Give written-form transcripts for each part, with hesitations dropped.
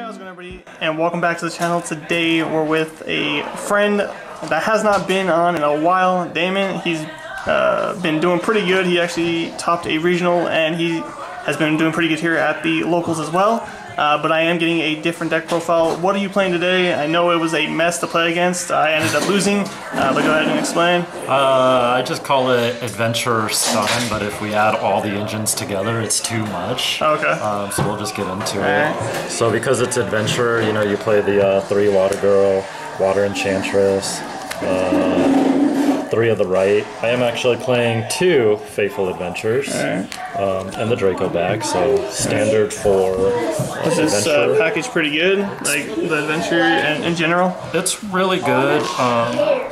how's it going, everybody? And welcome back to the channel. Today we're with a friend that has not been on in a while, Damon. He's been doing pretty good. He actually topped a regional and he has been doing pretty good here at the locals as well. But I am getting a different deck profile. What are you playing today? I know it was a mess to play against. I ended up losing, but go ahead and explain. I just call it Adventure Stun, but if we add all the engines together, it's too much. Okay. So we'll just get into it. So because it's Adventure, you know, you play the 3 Water Girl, Water Enchantress, 3 of the right. I am actually playing 2 Faithful Adventures, and the Draco back, so standard for Is this package pretty good? Like the Adventure in general? It's really good.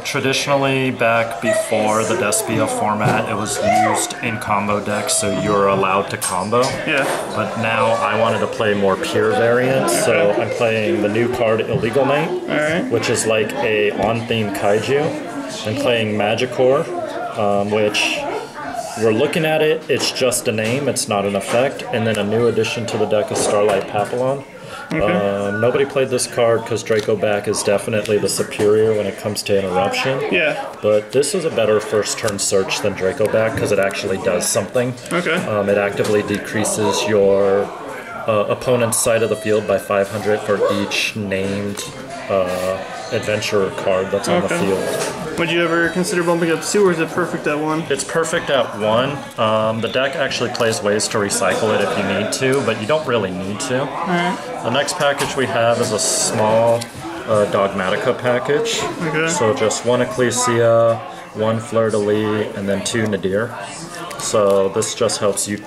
Traditionally, back before the Despia format, it was used in combo decks, so you're allowed to combo. Yeah. But now I wanted to play more pure variants, so I'm playing the new card Illegal Knight, which is like a on-theme kaiju. I'm playing Magicore, which we're looking at it, it's just a name, it's not an effect. And then a new addition to the deck is Starlight Papillon. Nobody played this card because Draco back is definitely the superior when it comes to interruption. Yeah. But this is a better first turn search than Draco back because it actually does something. It actively decreases your opponent's side of the field by 500 for each named adventurer card that's on the field. Would you ever consider bumping up 2, or is it perfect at 1? It's perfect at 1. The deck actually plays ways to recycle it if you need to, but you don't really need to. The next package we have is a small Dogmatica package. So just 1 Ecclesia, 1 Fleur-de-Lis, and then 2 Nadir. So this just helps you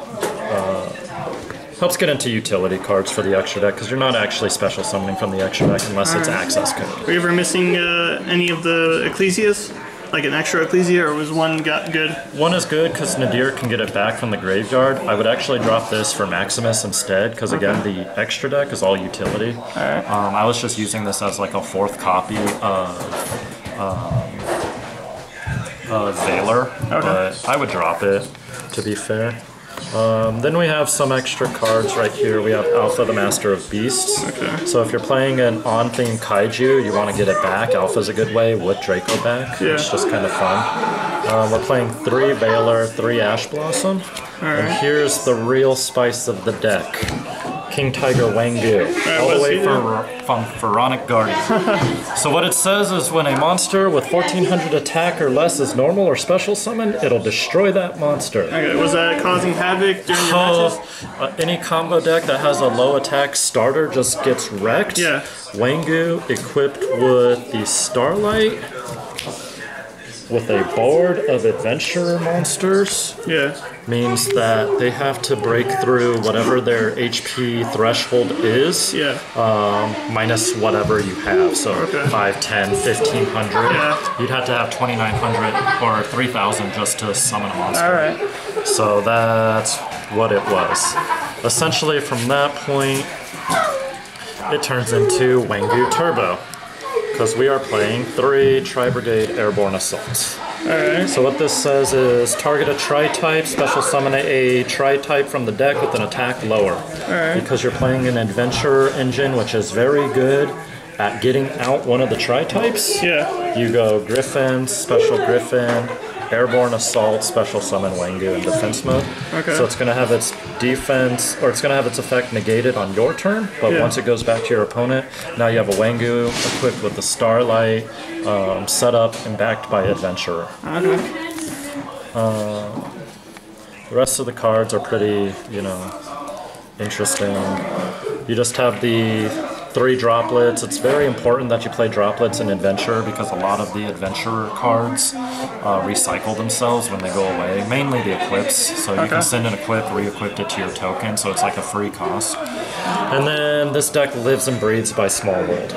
helps get into utility cards for the extra deck, because you're not actually special summoning from the extra deck unless it's access code. Were you ever missing any of the Ecclesias? Like an extra Ecclesia, or was 1 good? 1 is good because Nadir can get it back from the graveyard. I would actually drop this for Maximus instead, because again, the extra deck is all utility. I was just using this as like a 4th copy of Valor, but I would drop it, to be fair. Then we have some extra cards right here. We have Alpha, the Master of Beasts. So if you're playing an on-theme kaiju, you want to get it back. Alpha's a good way with Draco back. It's just kind of fun. We're playing 3 Valor, 3 Ash Blossom. And here's the real spice of the deck. King Tiger Wangu, all the way from Pharaonic Guardian. So what it says is when a monster with 1400 attack or less is normal or special summoned, it'll destroy that monster. Was that causing havoc during your matches? Any combo deck that has a low attack starter just gets wrecked. Wangu equipped with the Starlight, with a board of adventurer monsters, means that they have to break through whatever their HP threshold is, minus whatever you have. So 5, 10, 1500. You'd have to have 2900 or 3000 just to summon a monster. So that's what it was. Essentially, from that point, it turns into Wangu Turbo, because we are playing 3 Tri-Brigade Airborne Assaults. So what this says is target a Tri-type, special summon a Tri-type from the deck with an attack lower. Because you're playing an Adventurer engine, which is very good at getting out one of the Tri-types. You go Griffin, Special Griffin, Airborne Assault, Special Summon Wangu in defense mode. So it's going to have its defense, or it's going to have its effect negated on your turn, but once it goes back to your opponent, now you have a Wangu equipped with the Starlight, set up and backed by Adventurer. The rest of the cards are pretty, you know, interesting. You just have the 3 droplets. It's very important that you play droplets in Adventure because a lot of the Adventurer cards recycle themselves when they go away, mainly the Eclipse. So you can send an Equip, re-equip it to your token, so it's like a free cost. And then this deck lives and breathes by Small World.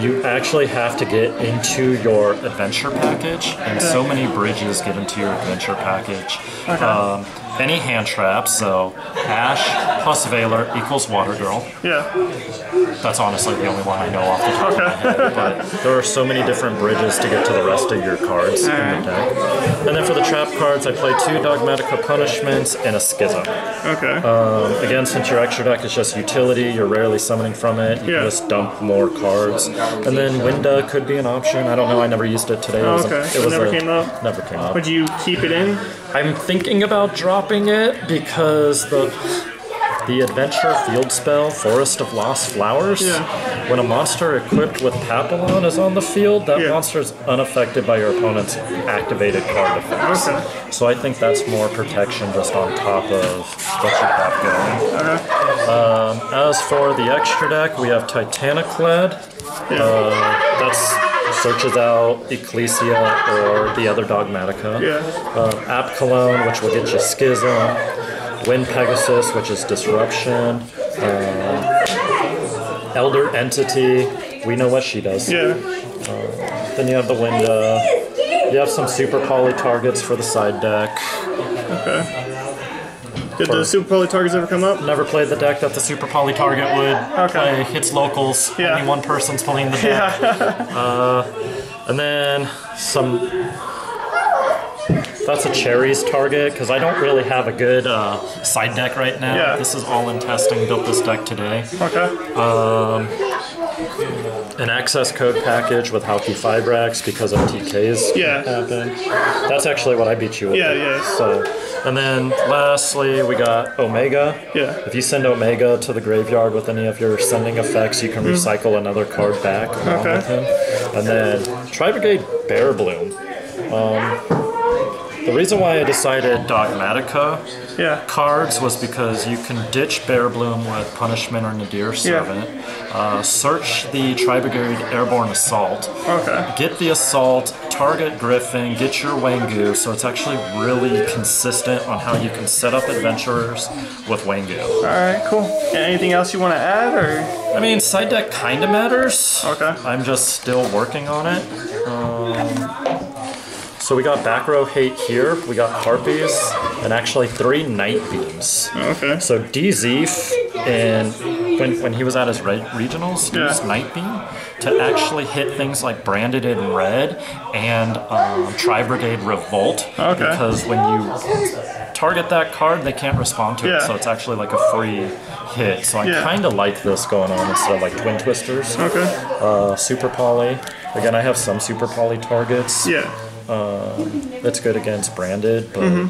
You actually have to get into your Adventure package, and so many bridges get into your Adventure package. Any hand traps, so Ash plus Valor equals Water Girl. That's honestly the only one I know off the top of my head, but there are so many different bridges to get to the rest of your cards in the deck. And then for the trap cards, I play 2 Dogmatica Punishments and a Schism. Okay. Again, since your extra deck is just utility, you're rarely summoning from it. You can just dump more cards. And then Winda could be an option. I don't know. I never used it today. It never came up? Never came up. Would you keep it in? I'm thinking about dropping it because the adventure field spell, Forest of Lost Flowers, when a monster equipped with Papillon is on the field, that monster is unaffected by your opponent's activated card effects. Okay. So I think that's more protection just on top of what you have going. Okay. As for the extra deck, we have Titaniclad. That searches out Ecclesia or the other Dogmatica. App Cologne, which will get you Schism. Wind Pegasus, which is Disruption. Elder Entity, we know what she does. Then you have the Winda. You have some Super Poly targets for the side deck. Okay. Did the Super Poly targets ever come up? Never played the deck that the Super Poly target would play. Hits locals. Only one person's playing the deck. And then some... That's a Cherries target, because I don't really have a good side deck right now. This is all in testing. Built this deck today. An access code package with Halki Fibrax because of TKs happen. That's actually what I beat you with. So, and then lastly, we got Omega. If you send Omega to the graveyard with any of your sending effects, you can recycle another card back along with him. And then Tri-Brigade Bear Bloom. The reason why I decided Dogmatica cards was because you can ditch Bear Bloom with Punishment or Nadir Servant, search the Tri-Brigade Airborne Assault, get the Assault, target Griffin, get your Wangu, so it's actually really consistent on how you can set up adventurers with Wangu. Alright, cool. Anything else you want to add, or? I mean, side deck kind of matters. Okay. I'm just still working on it. So we got Back Row Hate here, we got Harpies, and actually 3 Night Beams. Okay. So DZeef, and when he was at his regionals, used Night Beam to actually hit things like Branded in Red and Tri-Brigade Revolt. Because when you target that card, they can't respond to it, so it's actually like a free hit. So I kind of like this going on instead of like Twin Twisters. Super Poly. Again, I have some Super Poly targets. That's good against Branded, but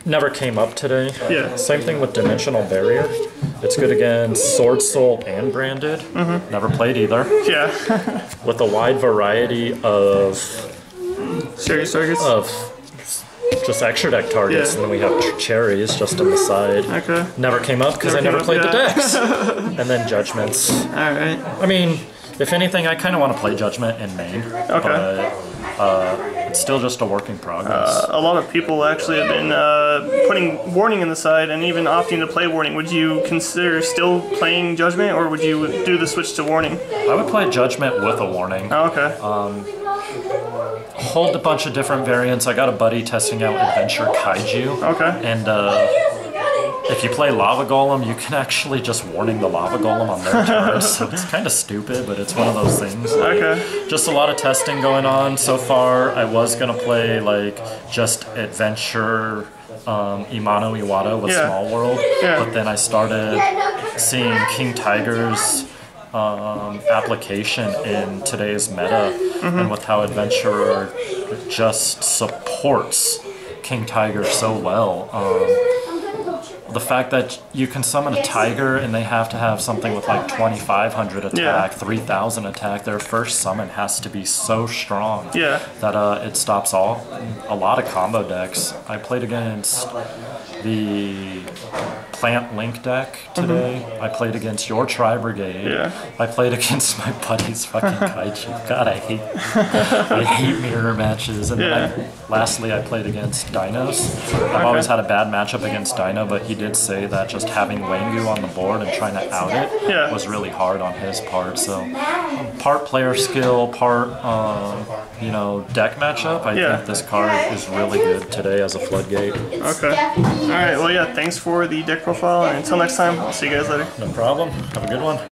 never came up today. Same thing with Dimensional Barrier. It's good against Sword Soul and Branded. Never played either. With a wide variety of Cherries targets? Of just extra deck targets, and then we have Cherries just on the side. Never came up because I never played the decks. And then Judgments. Alright. I mean, if anything, I kind of want to play Judgment in main. But it's still just a work in progress. A lot of people actually have been putting Warning in the side and even opting to play Warning. Would you consider still playing Judgment, or would you do the switch to Warning? I would play Judgment with a Warning. Hold a bunch of different variants. I got a buddy testing out Adventure Kaiju. And if you play Lava Golem, you can actually just Warning the Lava Golem on their turn. So it's kind of stupid, but it's one of those things. Like, just a lot of testing going on so far. I was going to play like just Adventure Imano Iwata with Small World, but then I started seeing King Tiger's application in today's meta, and with how Adventurer just supports King Tiger so well. The fact that you can summon a Tiger and they have to have something with like 2,500 attack, 3,000 attack, their first summon has to be so strong that it stops a lot of combo decks. I played against the Plant Link deck today. I played against your Tri-Brigade. I played against my buddy's fucking Kaiju. God, I hate mirror matches. And then lastly, I played against Dinos. I've always had a bad matchup against Dino, but he did say that just having Wangu on the board and trying to out it was really hard on his part. So part player skill, part deck matchup. I think this card is really good today as a Floodgate. Alright, well thanks for the deck profile, and until next time, I'll see you guys later. No problem. Have a good one.